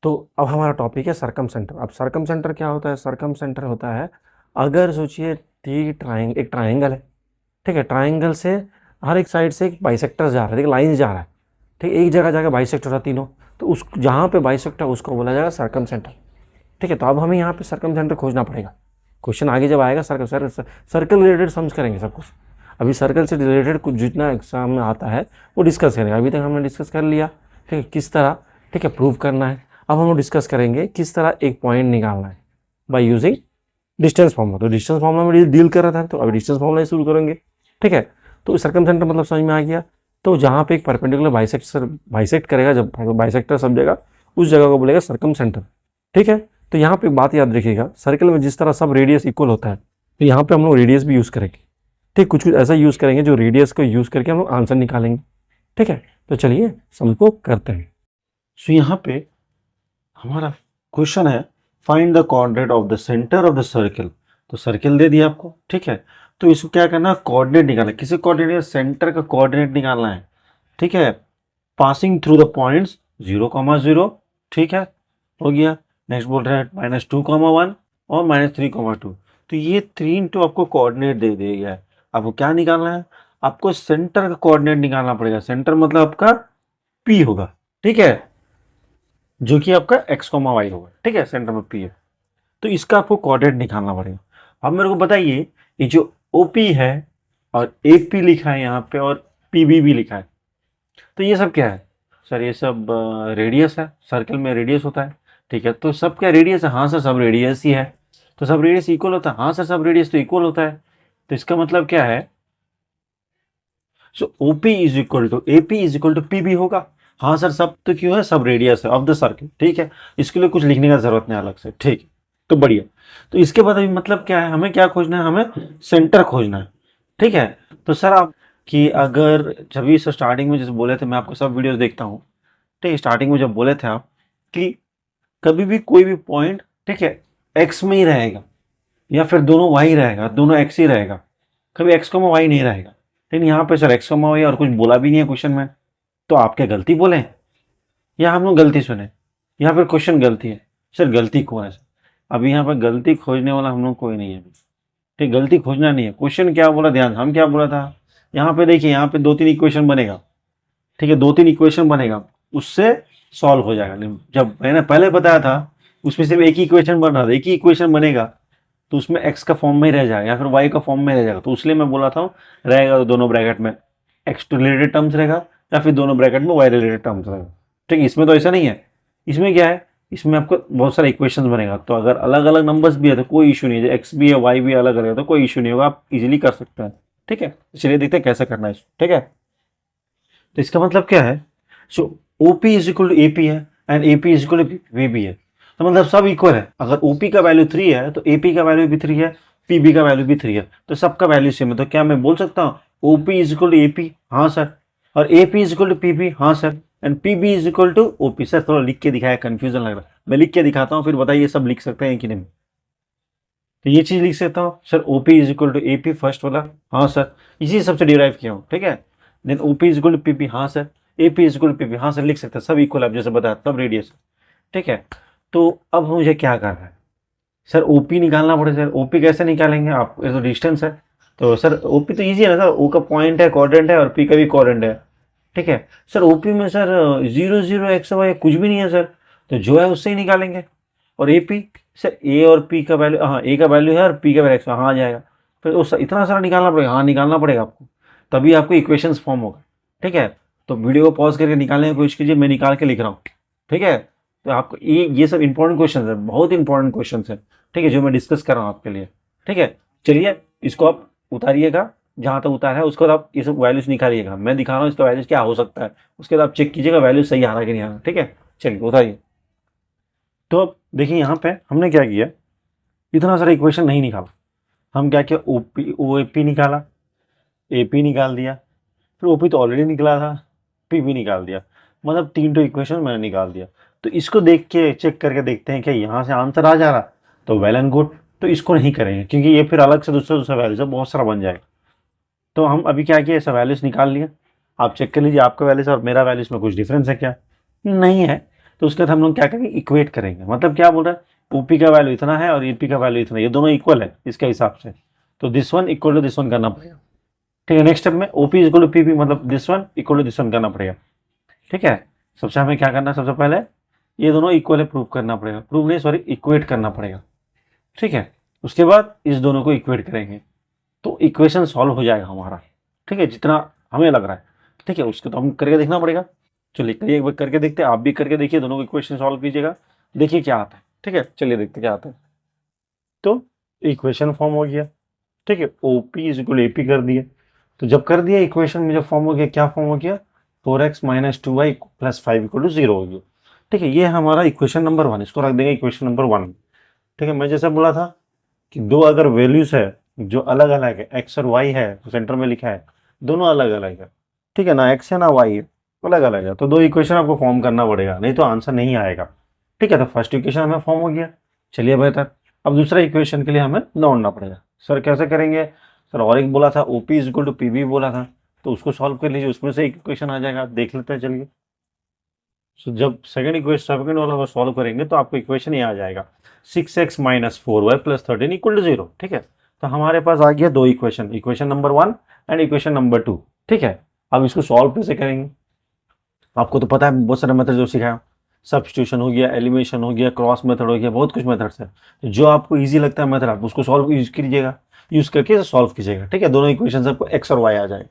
तो अब हमारा टॉपिक है सरकम सेंटर। अब सरकम सेंटर क्या होता है? सरकम सेंटर होता है, अगर सोचिए एक ट्राइंगल है, ठीक है, ट्राइंगल से हर एक साइड से एक बाइसेक्टर जा रहा है, लाइन जा रहा है, ठीक है, एक जगह जाकर बाइसेक्टर होता है तीनों, तो उस जहाँ पे बाइसेक्टर उसको बोला जाएगा सरकम सेंटर। ठीक है, तो अब हमें यहाँ पे सरकम सेंटर खोजना पड़ेगा। क्वेश्चन आगे जब आएगा सर्कल रिलेटेड सम्स करेंगे सब कुछ। अभी सर्कल से रिलेटेड कुछ जितना एग्जाम में आता है वो डिस्कस करेंगे। अभी तक हमने डिस्कस कर लिया, ठीक है, किस तरह, ठीक है, प्रूव करना है। अब हम लोग डिस्कस करेंगे किस तरह एक पॉइंट निकालना है बाय यूजिंग डिस्टेंस फॉर्मूला। तो डिस्टेंस फॉर्मूला में डील कर रहा था, तो अभी डिस्टेंस फॉर्मूला शुरू करेंगे। ठीक है, तो सर्कम सेंटर मतलब समझ में आ गया। तो जहाँ पे एक परपेंडिकुलर बाइसेक्ट करेगा, जब बाइसेक्टर सब जगह, उस जगह को बोलेगा सर्कम सेंटर। ठीक है, तो यहाँ पे बात याद रखिएगा, सर्कल में जिस तरह सब रेडियस इक्वल होता है, तो यहाँ पे हम लोग रेडियस भी यूज़ करेंगे। ठीक, कुछ कुछ ऐसा यूज़ करेंगे जो रेडियस को यूज़ करके हम लोग आंसर निकालेंगे। ठीक है, तो चलिए सम को करते हैं। सो यहाँ पे हमारा क्वेश्चन है find the coordinate of the centre of the circle. तो सर्कल दे दिया आपको, ठीक है, तो इसको क्या करना है, कोऑर्डिनेट निकालना है। किसी कोऑर्डिनेट, सेंटर का कोऑर्डिनेट निकालना है। ठीक है, पासिंग थ्रू द पॉइंट्स 0,0, ठीक है, हो गया। नेक्स्ट बोल रहे हैं -2,1 और -3,2। तो ये 3 आपको कोऑर्डिनेट दे दिया गया है। आपको क्या निकालना है? आपको सेंटर का कोऑर्डिनेट निकालना पड़ेगा। सेंटर मतलब आपका P होगा, ठीक है, जो कि आपका x, y होगा। ठीक है, सेंटर में P है, तो इसका आपको कोऑर्डिनेट निकालना पड़ेगा। अब मेरे को बताइए, ये जो OP है और AP लिखा है यहाँ पे और PB भी लिखा है, तो ये सब क्या है? सर ये सब रेडियस है। सर्कल में रेडियस होता है, ठीक है, तो सब क्या रेडियस है? हाँ सर, सब रेडियस ही है। तो सब रेडियस इक्वल होता है? हाँ सर, सब रेडियस तो इक्वल होता है। तो इसका मतलब क्या है? So OP is equal to AP is equal to PB होगा। हाँ सर, सब तो क्यों है? सब रेडियस है ऑफ द सर्कल। ठीक है, इसके लिए कुछ लिखने का जरूरत नहीं अलग से। ठीक है, तो बढ़िया। तो इसके बाद अभी मतलब क्या है, हमें क्या खोजना है? हमें सेंटर खोजना है। ठीक है, तो सर आप कि अगर जब भी स्टार्टिंग में जैसे बोले थे, मैं आपको सब वीडियोस देखता हूँ, ठीक है, स्टार्टिंग में जब बोले थे आप कि कभी भी कोई भी पॉइंट, ठीक है, एक्स में ही रहेगा या फिर दोनों वाई रहेगा, दोनों एक्स ही रहेगा, कभी एक्स को वाई नहीं रहेगा। लेकिन यहाँ पे सर एक्स को वाई और कुछ बोला भी नहीं है क्वेश्चन में, तो आप क्या गलती बोले या हम लोग गलती सुने या फिर क्वेश्चन गलती है? सर गलती कौन है? अभी यहाँ पर गलती खोजने वाला हम लोग कोई नहीं है। ठीक, गलती खोजना नहीं है। क्वेश्चन क्या बोला, ध्यान, हम क्या बोला था? यहाँ पे देखिए, यहाँ पे 2-3 इक्वेशन बनेगा। ठीक है, 2-3 इक्वेशन बनेगा, उससे सॉल्व हो जाएगा। जब मैंने पहले बताया था उसमें सिर्फ एक ही इक्वेशन बन रहा था, एक ही इक्वेशन बनेगा, तो उसमें एक्स का फॉर्म में ही रह जाएगा या फिर वाई का फॉर्म में रह जाएगा। तो इसलिए मैं बोला था रहेगा तो दोनों ब्रैकेट में एक्स टू रिलेटेड टर्म्स रहेगा या फिर दोनों ब्रैकेट में वाई रिलेटेड टर्म्स रहेगा। ठीक है, इसमें तो ऐसा नहीं है। इसमें क्या है, इसमें आपको बहुत सारे इक्वेशन बनेगा, तो अगर अलग अलग नंबर्स भी है तो कोई इशू नहीं है, एक्स भी है वाई भी अलग रहेगा तो कोई इशू नहीं होगा, आप इजीली कर सकते हैं। ठीक है, चलिए देखते हैं कैसे करना है इसको। ठीक है, तो इसका मतलब क्या है? So OP is equal to AP है and AP is equal to VB है, तो मतलब सब इक्वल है। अगर OP का वैल्यू 3 है तो AP का वैल्यू भी 3 है, PB का वैल्यू भी 3 है, तो सबका वैल्यू सेम है। तो क्या मैं बोल सकता हूँ OP is equal to AP? हाँ सर। और AP is equal to PB? हाँ sir. And PB is equal to OP? Sir थोड़ा लिख के दिखाया, कंफ्यूजन लग रहा है, मैं लिख के दिखाता हूँ, फिर बताइए सब लिख सकते हैं कि नहीं। तो ये चीज लिख सकता हूँ sir, OP is equal to AP first वाला, हाँ सर, इसी सबसे डिराइव किया हूँ। ठीक है, then OP is equal to PB, हाँ sir, AP is equal to PB, हाँ सर, लिख सकते हैं, सब इक्वल आप जैसे बताया, तब रेडियस। ठीक है, तो अब मुझे क्या करना है? सर OP निकालना पड़ेगा। सर OP कैसे निकालेंगे? आप, ये तो डिस्टेंस है, तो सर OP तो ईजी है ना सर, O का पॉइंट है, कोऑर्डिनेट है, और P का भी कोऑर्डिनेट है। ठीक है सर, OP में सर 0 0 x y कुछ भी नहीं है सर, तो जो है उससे ही निकालेंगे। और AP सर, A और P का वैल्यू, हाँ A का वैल्यू है और P का वैल्यू हाँ आ जाएगा। फिर उस इतना सारा निकालना पड़ेगा? हाँ निकालना पड़ेगा आपको, तभी आपको इक्वेशंस फॉर्म होगा। ठीक है, तो वीडियो को पॉज करके निकालने की कोशिश कीजिए, मैं निकाल के लिख रहा हूँ। ठीक है, तो आपको ये सब इंपॉर्टेंट क्वेश्चन है, बहुत इंपॉर्टेंट क्वेश्चन है। ठीक है, जो मैं डिस्कस कर रहा हूँ आपके लिए। ठीक है, चलिए इसको आप उतारिएगा, जहाँ तक उतारा है उसके बाद आप ये सब वैल्यूज निकालिएगा। मैं दिखा रहा हूँ इसका वैल्यूज क्या हो सकता है, उसके बाद आप चेक कीजिएगा वैल्यू सही आ रहा है कि नहीं आ रहा। ठीक है, चलिए उतारिए। तो अब देखिए यहाँ पे हमने क्या किया, इतना सारा इक्वेशन नहीं निकाला, हम क्या किया, OP निकाला, AP निकाल दिया, फिर OP तो ऑलरेडी निकला था, PB निकाल दिया, मतलब 3 इक्वेशन मैंने निकाल दिया। तो इसको देख के चेक करके देखते हैं कि यहाँ से आंसर आ जा रहा, तो वेल एंड गुड। तो इसको नहीं करेंगे क्योंकि ये फिर अलग से दूसरा दूसरा वैल्यू से बहुत सारा बन जाएगा। तो हम अभी क्या किया, ऐसा वैल्यूज निकाल लिया। आप चेक कर लीजिए आपका वैल्यूज और मेरा वैल्यूज में कुछ डिफरेंस है क्या? नहीं है। तो उसके बाद हम लोग क्या करेंगे, इक्वेट करेंगे। मतलब क्या बोल रहा है, ओपी का वैल्यू इतना है और एपी का वैल्यू इतना है, ये दोनों इक्वल है इसके हिसाब से, तो this one equal to this one करना पड़ेगा। ठीक है, नेक्स्ट स्टेप में ओपी इक्वल टू पीपी, मतलब this one equal to this one करना पड़ेगा। ठीक है, सबसे हमें क्या करना है, सबसे पहले ये दोनों इक्वल है प्रूव करना पड़ेगा, प्रूव नहीं सॉरी इक्वेट करना पड़ेगा। ठीक है, उसके बाद इस दोनों को इक्वेट करेंगे तो इक्वेशन सॉल्व हो जाएगा हमारा। ठीक है, जितना हमें लग रहा है। ठीक है, उसको तो हम करके देखना पड़ेगा। चलिए करिए, एक बार करके देखते हैं, आप भी करके देखिए, दोनों को इक्वेशन सॉल्व कीजिएगा, देखिए क्या आता है। ठीक है, चलिए देखते क्या आता है। तो इक्वेशन फॉर्म हो गया। ठीक है, ओपी इज इक्वल एपी कर दिया, तो जब कर दिया इक्वेशन में जब फॉर्म हो गया, क्या फॉर्म हो गया, 4x minus 2y plus 5 equal to 0 हो गया। ठीक है, ये हमारा इक्वेशन नंबर 1, इसको रख देंगे इक्वेशन नंबर 1। ठीक है, मैं जैसा बोला था कि दो अगर वैल्यूज है जो अलग अलग है, एक्स और वाई है, तो सेंटर में लिखा है दोनों अलग अलग है। ठीक है, ना एक्स है ना वाई है, अलग अलग है, तो दो इक्वेशन आपको फॉर्म करना पड़ेगा, नहीं तो आंसर नहीं आएगा। ठीक है, तो फर्स्ट इक्वेशन हमें फॉर्म हो गया, चलिए बेहतर। अब दूसरा इक्वेशन के लिए हमें दौड़ना पड़ेगा। सर कैसे करेंगे, सर और एक बोला था OP is equal to PB बोला था, तो उसको सॉल्व कर लीजिए, उसमें से एक इक्वेशन आ जाएगा, देख लेते हैं चलिए। सो जब सेकंड वाला को सॉल्व करेंगे तो आपको इक्वेशन ये आ जाएगा, 6x minus 4y plus 13 equal to 0। ठीक है, तो हमारे पास आ गया दो equation, equation number 1 and equation number 2। ठीक है, अब इसको सॉल्व कैसे करेंगे, आपको तो पता है बहुत सारे मेथड जो सिखाया, सब्स्टिट्यूशन हो गया, एलिमिनेशन हो गया, क्रॉस मेथड हो गया, बहुत कुछ मेथड्स है। तो जो आपको इजी लगता है मेथड आप उसको सॉल्व यूज कीजिएगा, यूज करके सॉल्व कीजिएगा। ठीक है, दोनों इक्वेशन आपको एक्स और वाई आ जाएगा।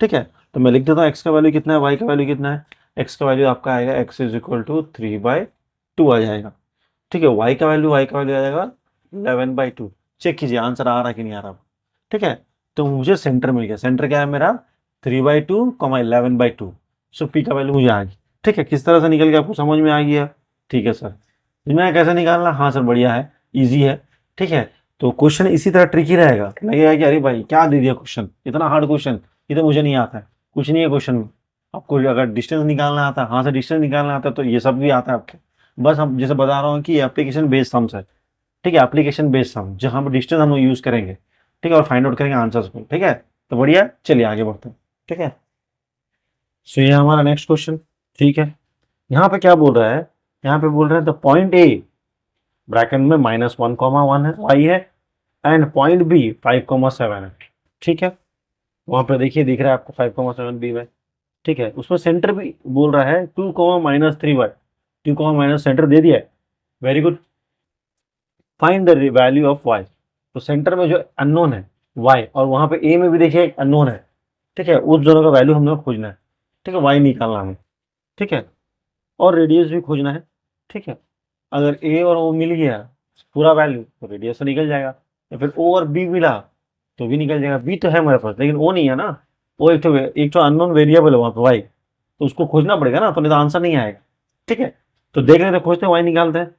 ठीक है, तो मैं लिख देता हूँ एक्स का वैल्यू कितना है, वाई का वैल्यू कितना है। एक्स का वैल्यू आपका आएगा एक्स इज इक्वल टू 3/2 आ जाएगा। ठीक है, वाई का वैल्यू आ जाएगा 11/2। चेक कीजिए आंसर आ रहा है कि नहीं आ रहा। ठीक है, तो मुझे सेंटर मिल गया, सेंटर क्या है मेरा 3/2, 11/2। सो पी का वैल्यू मुझे आ गया। ठीक है, किस तरह से निकल गया आपको समझ में आ गया। ठीक है सर, मैं कैसे निकालना, हाँ सर बढ़िया है, इजी है। ठीक है, तो क्वेश्चन इसी तरह ट्रिकी रहेगा, लगेगा कि अरे भाई क्या दे दिया क्वेश्चन, इतना हार्ड क्वेश्चन, ये तो मुझे नहीं आता है। कुछ नहीं है क्वेश्चन में, आपको अगर डिस्टेंस निकालना आता है, हाँ सर डिस्टेंस निकालना आता है, तो ये सब भी आता है आपको। बस हम जैसे बता रहा हूँ कि एप्लीकेशन बेस्ड सम्स है। ठीक है, एप्लीकेशन बेस्ड सम जहाँ पर डिस्टेंस हम लोग यूज करेंगे। ठीक है, और फाइंड आउट करेंगे आंसर्स को। ठीक है, तो बढ़िया, चलिए आगे बढ़ते हैं। ठीक है, सो ये हमारा नेक्स्ट क्वेश्चन। ठीक है, यहाँ पे क्या बोल रहा है, यहाँ पे बोल रहा है द पॉइंट ए ब्रैकेट में -1,1 है वाई है, एंड पॉइंट बी 5,7 है। ठीक है, वहां पे देखिए दिख रहा है आपको 5,7 बी में। ठीक है, उसमें सेंटर भी बोल रहा है 2,-3y, 2, सेंटर दे दिया है, very good. Find the value of Y, तो सेंटर में जो अननोन है वाई, और वहां पे ए में भी देखिए एक अननोन है। ठीक है, उस दोनों का वैल्यू हम लोग खोजना है। ठीक है, वाई निकालना हमें। ठीक है, और रेडियस भी खोजना है। ठीक है, अगर ए और ओ मिल गया पूरा वैल्यू तो रेडियस तो निकल जाएगा, या फिर ओ और बी मिला तो भी निकल जाएगा। बी तो है मेरे पास लेकिन ओ नहीं है ना, वो एक तो अननोन वेरिएबल है वहाँ पे वाई, तो उसको खोजना पड़ेगा ना, तो नहीं तो आंसर नहीं आएगा। ठीक है, तो देख रहे थे खोजते हैं वाई निकालते हैं।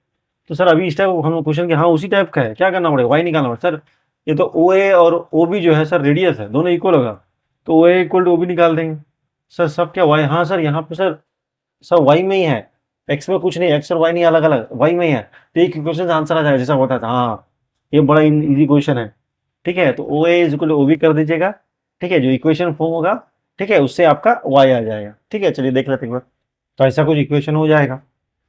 तो सर अभी इस टाइप हम क्वेश्चन के हाँ उसी टाइप का है, क्या करना पड़ेगा, वाई निकालना पड़ेगा। सर ये तो ओ ए और ओ बी जो है सर रेडियस है, दोनों इक्वल होगा, तो O A equal to O B निकाल देंगे। सर सब क्या वाई, हाँ सर यहाँ पे सर सब वाई में ही है, एक्स में कुछ नहीं, एक्स और वाई नहीं अलग अलग, वाई में ही है, तो एक क्वेश्चन आंसर आ जाएगा जैसा होता था। हाँ ये बड़ा इजी क्वेश्चन है। ठीक है, तो O A is equal to O B कर दीजिएगा। ठीक है, जो इक्वेशन फॉर्म होगा, ठीक है, उससे आपका वाई आ जाएगा। ठीक है, चलिए देख लेते हैं एक बार। तो ऐसा कुछ इक्वेशन हो जाएगा,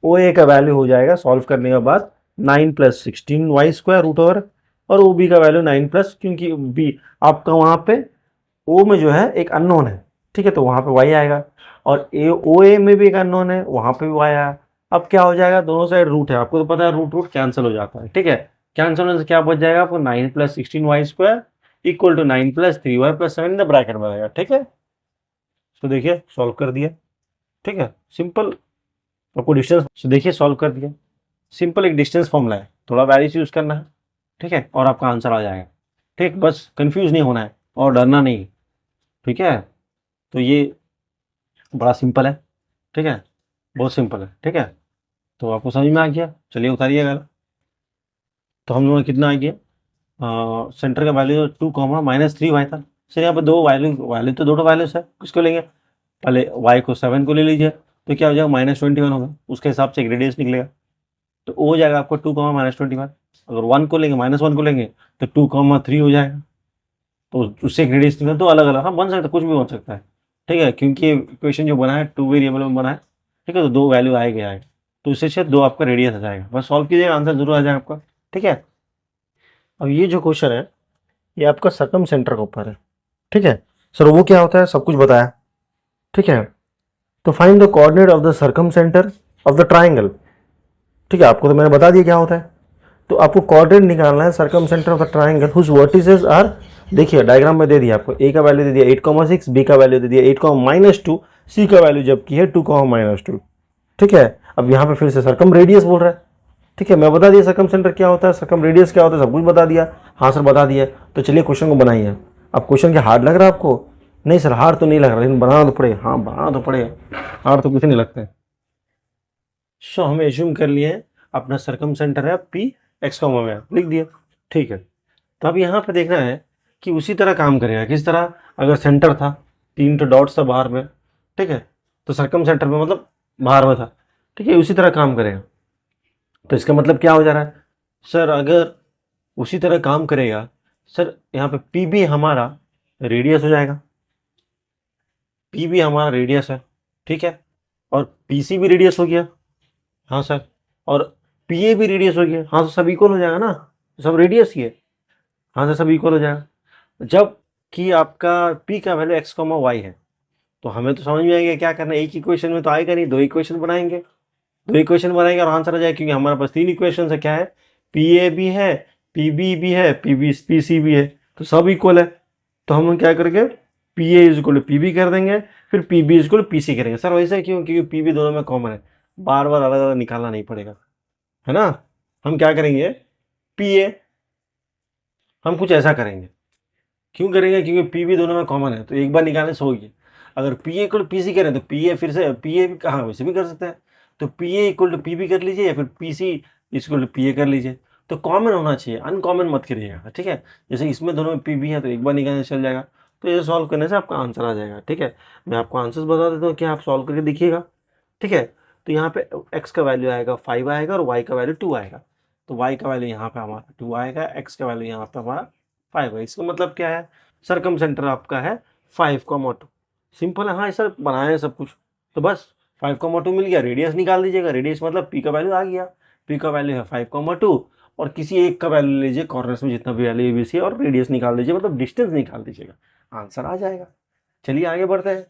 ओ ए का वैल्यू हो जाएगा सॉल्व करने के बाद 9 + 16 y² और ओ बी का वैल्यू 9 क्योंकि बी आपका वहां पे ओ में जो है एक अननोन है। ठीक है, तो वहां पे वाई आएगा, और ए ओ ए में भी एक अननोन है, वहां पे भी वाई आया। अब क्या हो जाएगा, दोनों साइड रूट है, आपको तो पता है रूट रूट कैंसिल हो जाता है। ठीक है, कैंसिल होने से क्या बच जाएगा आपको, 9 + 16 y² equal to 9 + 3y + 7 in the bracket में आएगा। ठीक है, तो देखिए सॉल्व कर दिया। ठीक है, सिंपल, आपको डिस्टेंस देखिए सॉल्व कर दिया, सिंपल एक डिस्टेंस फॉर्मूला है, थोड़ा वैल्यूज यूज करना है। ठीक है, और आपका आंसर आ जाएगा। ठीक, बस कंफ्यूज नहीं होना है और डरना नहीं। ठीक है, तो ये बड़ा सिंपल है। ठीक है, बहुत सिंपल है। ठीक है, तो आपको समझ में आ गया, चलिए उतारिएगा। तो हम लोगों ने कितना आ गया, सेंटर का वैल्यू 2, -3y था। सर यहाँ पे दो वैल्यू वैल्यू तो दोनों वैल्यूज है, किसको लेंगे, पहले y को 7 को ले लीजिए, तो क्या हो जाएगा -21 होगा, उसके हिसाब से एक रेडियस निकलेगा, तो वो हो जाएगा आपको 2, -21। अगर 1 को लेंगे, -1 को लेंगे तो 2, 3 हो जाएगा, तो उससे एक रेडियस निकले, तो अलग अलग हाँ बन सकता है, कुछ भी बन सकता है। ठीक है, क्योंकि ये इक्वेशन जो बना है 2 वेरिएबल में बना है। ठीक है, तो दो वैल्यू आएगा आएगा। तो इससे छेद 2 आपका रेडियस आ जाएगा। बस सॉल्व कीजिएगा, आंसर जरूर आ जाएगा आपका। ठीक है, अब ये जो क्वेश्चन है ये आपका सर्कम सेंटर के ऊपर है। ठीक है सर, वो क्या होता है सब कुछ बताया। ठीक है, तो find the coordinate of the circum centre of the triangle. ठीक है, आपको तो मैंने बता दिया क्या होता है। तो आपको कोऑर्डिनेट निकालना है circumcentre of the triangle whose vertices are, देखिए डायग्राम में दे दिया आपको, ए का वैल्यू दे दिया 8,6, बी का वैल्यू दे दिया 8,-2, सी का वैल्यू जबकि है 2,-2। ठीक है, अब यहाँ पे फिर से सर्कम रेडियस बोल रहा है। ठीक है, मैं बता दिया सर्कम सेंटर क्या होता है, सर्कम रेडियस क्या होता है, सब कुछ बता दिया। हाँ सर बता दिया, तो चलिए क्वेश्चन को बनाइए। अब क्वेश्चन क्या हार्ड लग रहा है आपको? नहीं सर हार्ड तो नहीं लग रहा, लेकिन बनाना तो पड़ेगा। हाँ बनाना तो पड़ेगा, हार्ड तो कुछ नहीं लगता है। सो हमें एज्यूम कर लिए अपना सर्कम सेंटर है पी एक्स का में, लिख दिया। ठीक है, तो अब यहाँ पे देखना है कि उसी तरह काम करेगा। किस तरह? अगर सेंटर था, 3 तो डॉट्स था बाहर में, ठीक है, तो सर्कम सेंटर में मतलब बाहर में था। ठीक है, उसी तरह काम करेगा। तो इसका मतलब क्या हो जा रहा है सर? अगर उसी तरह काम करेगा सर, यहाँ पे पी भी हमारा रेडियस हो जाएगा। पी भी हमारा रेडियस है, ठीक है, और पी सी भी रेडियस हो गया। हाँ सर, और पी ए भी रेडियस हो गया। हाँ तो सब इक्वल हो जाएगा ना, सब रेडियस ही है। हाँ सर सब इक्वल हो जाएगा। जब कि आपका p का वैल्यू x, y है, तो हमें तो समझ में आएगा क्या करना है। एक इक्वेशन में तो आएगा नहीं, 2 इक्वेशन बनाएंगे। 2 इक्वेशन बनाएंगे और आंसर आ जाएगा, क्योंकि हमारे पास 3 इक्वेशन है। क्या है? पी ए भी है, पी बी भी है, पी सी भी है, तो सब इक्वल है। तो हम क्या करेंगे, P A is equal to P B कर देंगे, फिर P B is equal to P C करेंगे। सर वैसे क्यों? क्योंकि पी बी दोनों में कॉमन है, बार बार अलग अलग निकालना नहीं पड़ेगा, है ना। हम क्या करेंगे, पी ए हम कुछ ऐसा करेंगे। क्यों करेंगे? क्योंकि पी भी दोनों में कॉमन है, तो एक बार निकालने से हो गया। अगर P A equal to P C करें तो पी ए फिर से पी ए भी कहाँ, वैसे भी कर सकते हैं। तो P A equal to P B कर लीजिए, या फिर P C equal to P A कर लीजिए। तो कॉमन होना चाहिए, अनकॉमन मत करिएगा। ठीक है, जैसे इसमें दोनों में पी बी है तो एक बार निकालने चल जाएगा। तो ये सॉल्व करने से आपका आंसर आ जाएगा। ठीक है, मैं आपको आंसर्स बता देता हूँ, क्या आप सॉल्व करके देखिएगा। ठीक है, तो यहाँ पे एक्स का वैल्यू आएगा 5 आएगा और वाई का वैल्यू 2 आएगा। तो वाई का वैल्यू यहाँ पे हमारा 2 आएगा, एक्स का वैल्यू यहाँ पे हमारा 5 है। इसका मतलब क्या है, सर्कम सेंटर आपका है 5,2। सिंपल है। हाँ सर बनाया है सब कुछ, तो बस 5,2 मिल गया। रेडियस निकाल दीजिएगा, रेडियस मतलब पी का वैल्यू आ गया। पी का वैल्यू है 5,2 और किसी एक का वैल्यू लीजिए कॉर्नर्स में जितना भी वैल्यू ए बी सी और रेडियस निकाल दीजिए, मतलब डिस्टेंस निकाल दीजिएगा, आंसर आ जाएगा। चलिए आगे बढ़ते हैं।